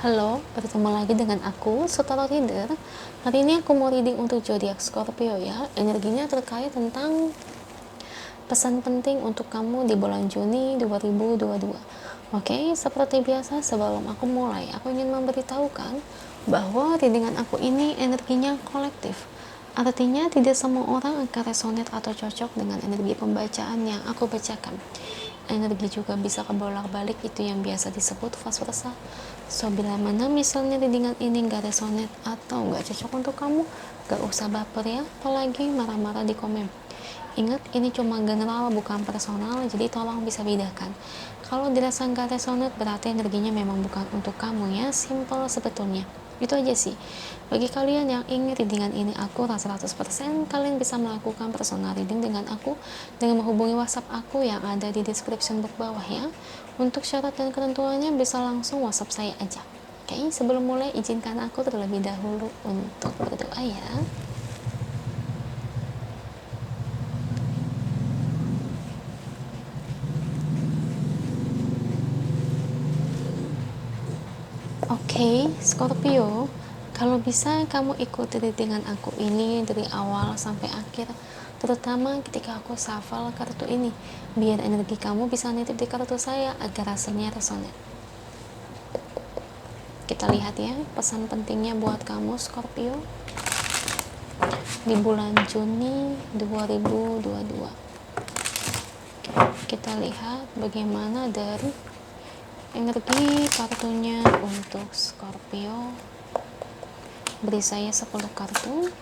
Halo, bertemu lagi dengan aku, Sutara Reader. Hari ini aku mau reading untuk zodiak Scorpio ya. Energinya terkait tentang pesan penting untuk kamu di bulan Juni 2022. Oke, seperti biasa sebelum aku mulai, aku ingin memberitahukan bahwa readingan aku ini energinya kolektif. Artinya tidak semua orang akan resonate atau cocok dengan energi pembacaan yang aku bacakan. Energi juga bisa kebolak-balik, itu yang biasa disebut vice versa. So bila mana misalnya readingan ini gak resonate atau gak cocok untuk kamu, gak usah baper ya, apalagi marah-marah di komen. Ingat, ini cuma general bukan personal, jadi tolong bisa bedakan. Kalau dirasa gak resonate berarti energinya memang bukan untuk kamu ya, simple sebetulnya. Itu aja sih. Bagi kalian yang ingin readingan ini akurat 100%, kalian bisa melakukan personal reading dengan aku dengan menghubungi WhatsApp aku yang ada di description box bawah ya. Untuk syarat dan ketentuannya bisa langsung WhatsApp saya aja. Oke, sebelum mulai izinkan aku terlebih dahulu untuk berdoa ya. Oke, Scorpio, kalau bisa kamu ikuti readingan aku ini dari awal sampai akhir, terutama ketika aku shuffle kartu ini, biar energi kamu bisa nitip di kartu saya agar hasilnya resonate. Kita lihat ya, pesan pentingnya buat kamu Scorpio di bulan Juni 2022. Kita lihat bagaimana dari energi kartunya untuk Scorpio. Beri saya 10 kartu.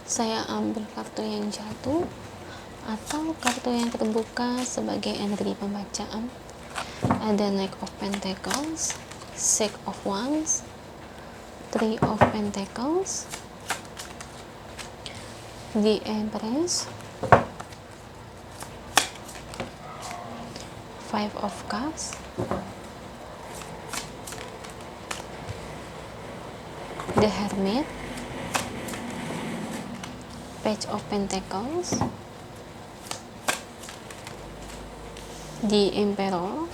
Saya ambil kartu yang jatuh atau kartu yang terbuka sebagai energi pembacaan. Ada Knight of Pentacles, Six of Wands, Three of Pentacles, The Empress, Five of Cups, The Hermit, Page of Pentacles, The Emperor,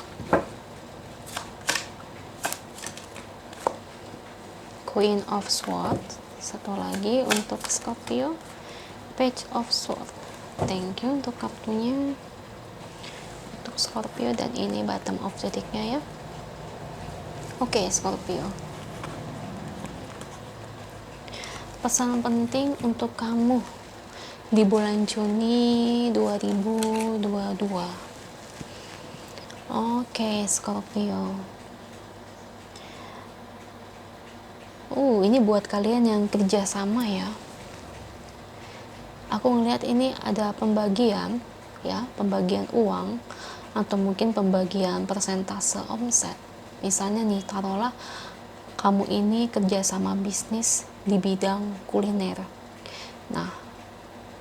Queen of Swords. Satu lagi untuk Scorpio, Page of Swords. Thank you untuk kartunya untuk Scorpio, dan ini bottom of zodiaknya ya. Oke, Scorpio, pesan penting untuk kamu di bulan Juni 2022. Oke, Scorpio. Ini buat kalian yang kerja sama ya. Aku ngelihat ini ada pembagian ya, pembagian uang atau mungkin pembagian persentase omset. Misalnya nih, taruhlah kamu ini kerja sama bisnis di bidang kuliner. Nah,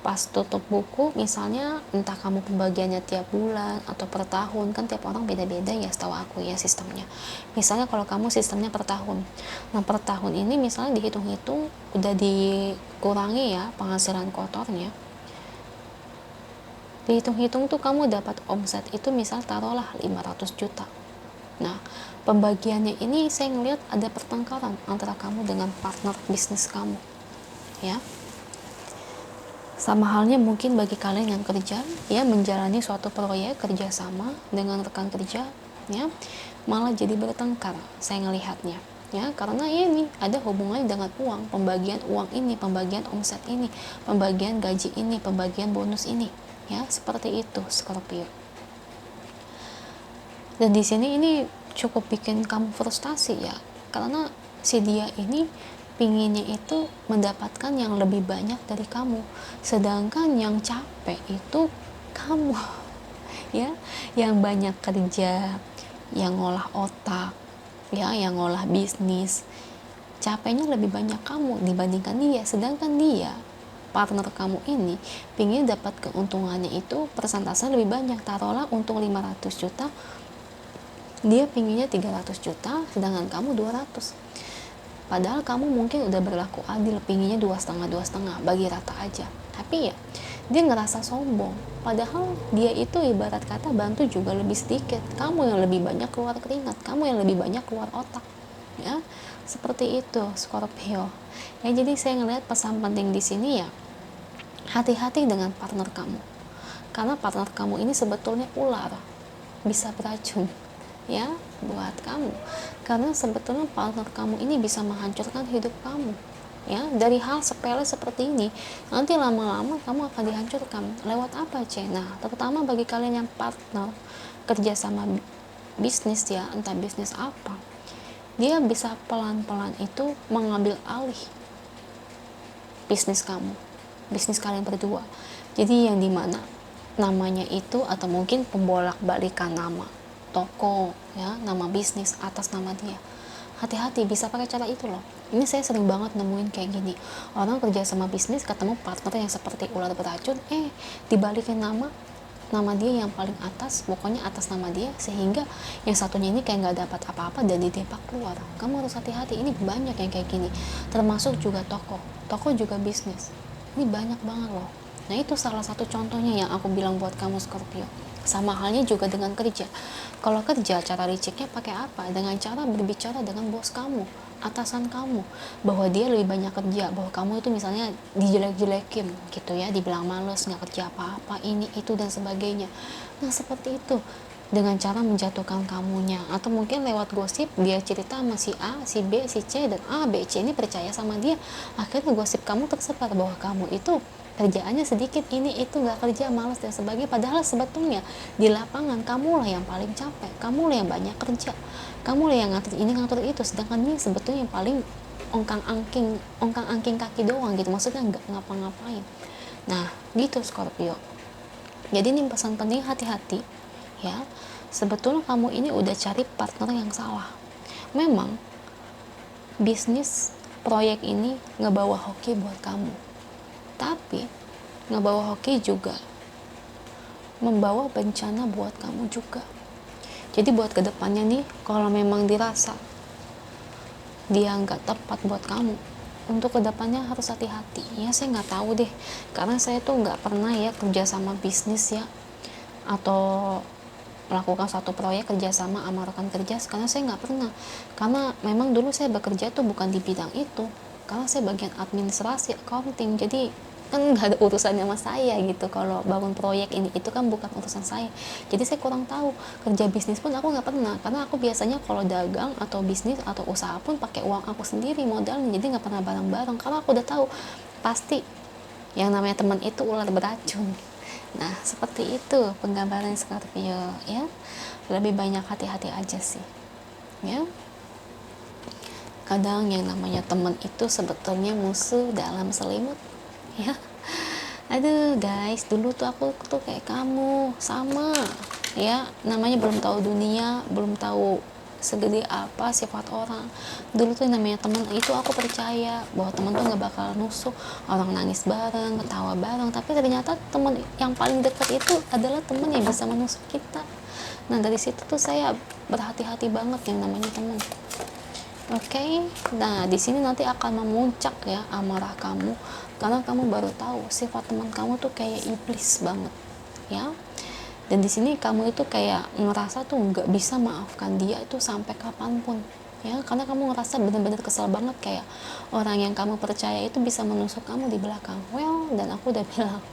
pas tutup buku misalnya, entah kamu pembagiannya tiap bulan atau per tahun, kan tiap orang beda-beda ya setahu aku ya sistemnya. Misalnya kalau kamu sistemnya per tahun, nah per tahun ini misalnya dihitung-hitung udah dikurangi ya penghasilan kotornya, dihitung-hitung tuh kamu dapat omset itu misal taruhlah 500 juta. Nah, pembagiannya ini saya ngelihat ada pertengkaran antara kamu dengan partner bisnis kamu ya. Sama halnya mungkin bagi kalian yang kerja ya, menjalani suatu proyek kerjasama dengan rekan kerja ya, malah jadi bertengkar saya ngelihatnya ya, karena ini ada hubungannya dengan uang, pembagian uang ini, pembagian omset ini, pembagian gaji ini, pembagian bonus ini ya, seperti itu Scorpio. Dan di sini ini cukup bikin kamu frustasi ya, karena si dia ini pinginnya itu mendapatkan yang lebih banyak dari kamu, sedangkan yang capek itu kamu ya, yang banyak kerja, yang ngolah otak ya, yang ngolah bisnis, capeknya lebih banyak kamu dibandingkan dia. Sedangkan dia, partner kamu ini, pingin dapat keuntungannya itu persentase lebih banyak. Taruhlah untung 500 juta, dia pinginnya 300 juta, sedangkan kamu 200. Padahal kamu mungkin udah berlaku adil, pinginnya 2,5 bagi rata aja. Tapi ya dia ngerasa sombong, padahal dia itu ibarat kata bantu juga lebih sedikit, kamu yang lebih banyak keluar keringat, kamu yang lebih banyak keluar otak, ya. Seperti itu Scorpio ya. Jadi saya ngelihat pesan penting di sini ya, hati-hati dengan partner kamu, karena partner kamu ini sebetulnya ular, bisa beracun ya buat kamu, karena sebetulnya partner kamu ini bisa menghancurkan hidup kamu ya, dari hal sepele seperti ini. Nanti lama-lama kamu akan dihancurkan lewat apa, Nah, terutama bagi kalian yang partner kerja sama bisnis ya, entah bisnis apa, dia bisa pelan-pelan itu mengambil alih bisnis kamu, bisnis kalian berdua. Jadi yang dimana namanya itu, atau mungkin pembolak-balikan nama toko ya, nama bisnis atas nama dia. Hati-hati, bisa pakai cara itu loh. Ini saya sering banget nemuin kayak gini, orang kerja sama bisnis ketemu partner yang seperti ular beracun, dibalikin nama dia yang paling atas, pokoknya atas nama dia, sehingga yang satunya ini kayak nggak dapat apa-apa dan ditembak keluar. Kamu harus hati-hati, ini banyak yang kayak gini, termasuk juga toko juga bisnis, ini banyak banget loh. Nah, itu salah satu contohnya yang aku bilang buat kamu Scorpio. Sama halnya juga dengan kerja. Kalau kerja, cara liciknya pakai apa? Dengan cara berbicara dengan bos kamu, atasan kamu, bahwa dia lebih banyak kerja, bahwa kamu itu misalnya dijelek-jelekin gitu ya, dibilang males, nggak kerja apa-apa, ini itu dan sebagainya. Nah, seperti itu, dengan cara menjatuhkan kamunya, atau mungkin lewat gosip dia cerita sama si A, si B, si C, dan A, B, C ini percaya sama dia, akhirnya gosip kamu tersebar bahwa kamu itu kerjaannya sedikit, ini itu, nggak kerja, malas dan sebagainya. Padahal sebetulnya di lapangan kamulah yang paling capek, kamulah yang banyak kerja, kamulah yang ngatur ini ngatur itu, sedangkan dia sebetulnya yang paling ongkang-angking kaki doang gitu, maksudnya nggak ngapa-ngapain. Nah gitu Scorpio. Jadi ini pesan penting, hati-hati ya. Sebetulnya kamu ini udah cari partner yang salah. Memang bisnis proyek ini ngebawa hoki buat kamu, tapi ngebawa hoki juga membawa bencana buat kamu juga. Jadi buat kedepannya nih, kalau memang dirasa dia nggak tepat buat kamu, untuk kedepannya harus hati-hati ya. Saya nggak tahu deh, karena saya tuh nggak pernah ya kerja sama bisnis ya, atau melakukan satu proyek kerjasama sama rekan kerja, karena saya nggak pernah, karena memang dulu saya bekerja tuh bukan di bidang itu, karena saya bagian administrasi accounting, jadi kan nggak ada urusannya sama saya gitu. Kalau bangun proyek ini itu kan bukan urusan saya, jadi saya kurang tahu. Kerja bisnis pun aku nggak pernah, karena aku biasanya kalau dagang atau bisnis atau usaha pun pakai uang aku sendiri modalnya, jadi nggak pernah bareng-bareng, karena aku udah tahu pasti yang namanya teman itu ular beracun. Nah, seperti itu penggambaran Scorpio ya. Lebih banyak hati-hati aja sih ya. Kadang yang namanya teman itu sebetulnya musuh dalam selimut ya. Aduh guys, dulu tuh aku tuh kayak kamu, sama ya, namanya belum tahu dunia, belum tahu segede apa sifat orang. Dulu tuh namanya teman itu aku percaya bahwa teman tuh nggak bakal nusuk, orang nangis bareng, ketawa bareng, tapi ternyata teman yang paling dekat itu adalah teman yang bisa menusuk kita. Nah, dari situ tuh saya berhati-hati banget yang namanya teman. Oke. Nah, di sini nanti akan memuncak ya amarah kamu, karena kamu baru tahu sifat teman kamu tuh kayak iblis banget ya. Dan di sini kamu itu kayak ngerasa tuh nggak bisa maafkan dia itu sampai kapanpun ya, karena kamu ngerasa bener-bener kesel banget, kayak orang yang kamu percaya itu bisa menusuk kamu di belakang. Dan aku udah bilang,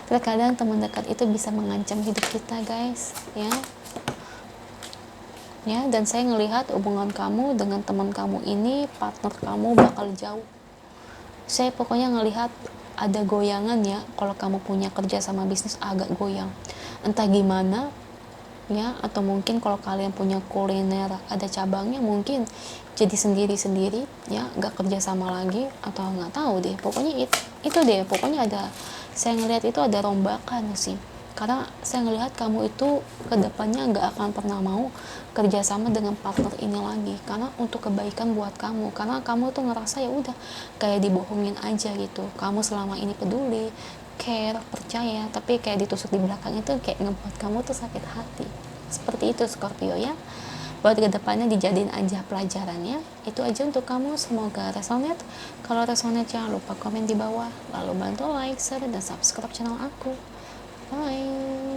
terkadang teman dekat itu bisa mengancam hidup kita guys ya. Dan saya ngelihat hubungan kamu dengan teman kamu ini, partner kamu bakal jauh. Saya pokoknya ngelihat ada goyangan ya, kalau kamu punya kerja sama bisnis agak goyang, entah gimana ya, atau mungkin kalau kalian punya kuliner ada cabangnya mungkin jadi sendiri-sendiri ya, nggak kerja sama lagi, atau nggak tahu deh, pokoknya itu deh, pokoknya ada, saya ngelihat itu ada rombakan sih, karena saya ngelihat kamu itu kedepannya nggak akan pernah mau kerjasama dengan partner ini lagi, karena untuk kebaikan buat kamu, karena kamu tuh ngerasa ya udah kayak dibohongin aja gitu. Kamu selama ini peduli, care, percaya, tapi kayak ditusuk di belakang itu kayak ngebuat kamu tuh sakit hati. Seperti itu Scorpio ya. buat kedepannya dijadiin aja pelajarannya. Itu aja untuk kamu, semoga resonate. Kalau resonate jangan lupa komen di bawah, lalu bantu like, share, dan subscribe channel aku. Bye.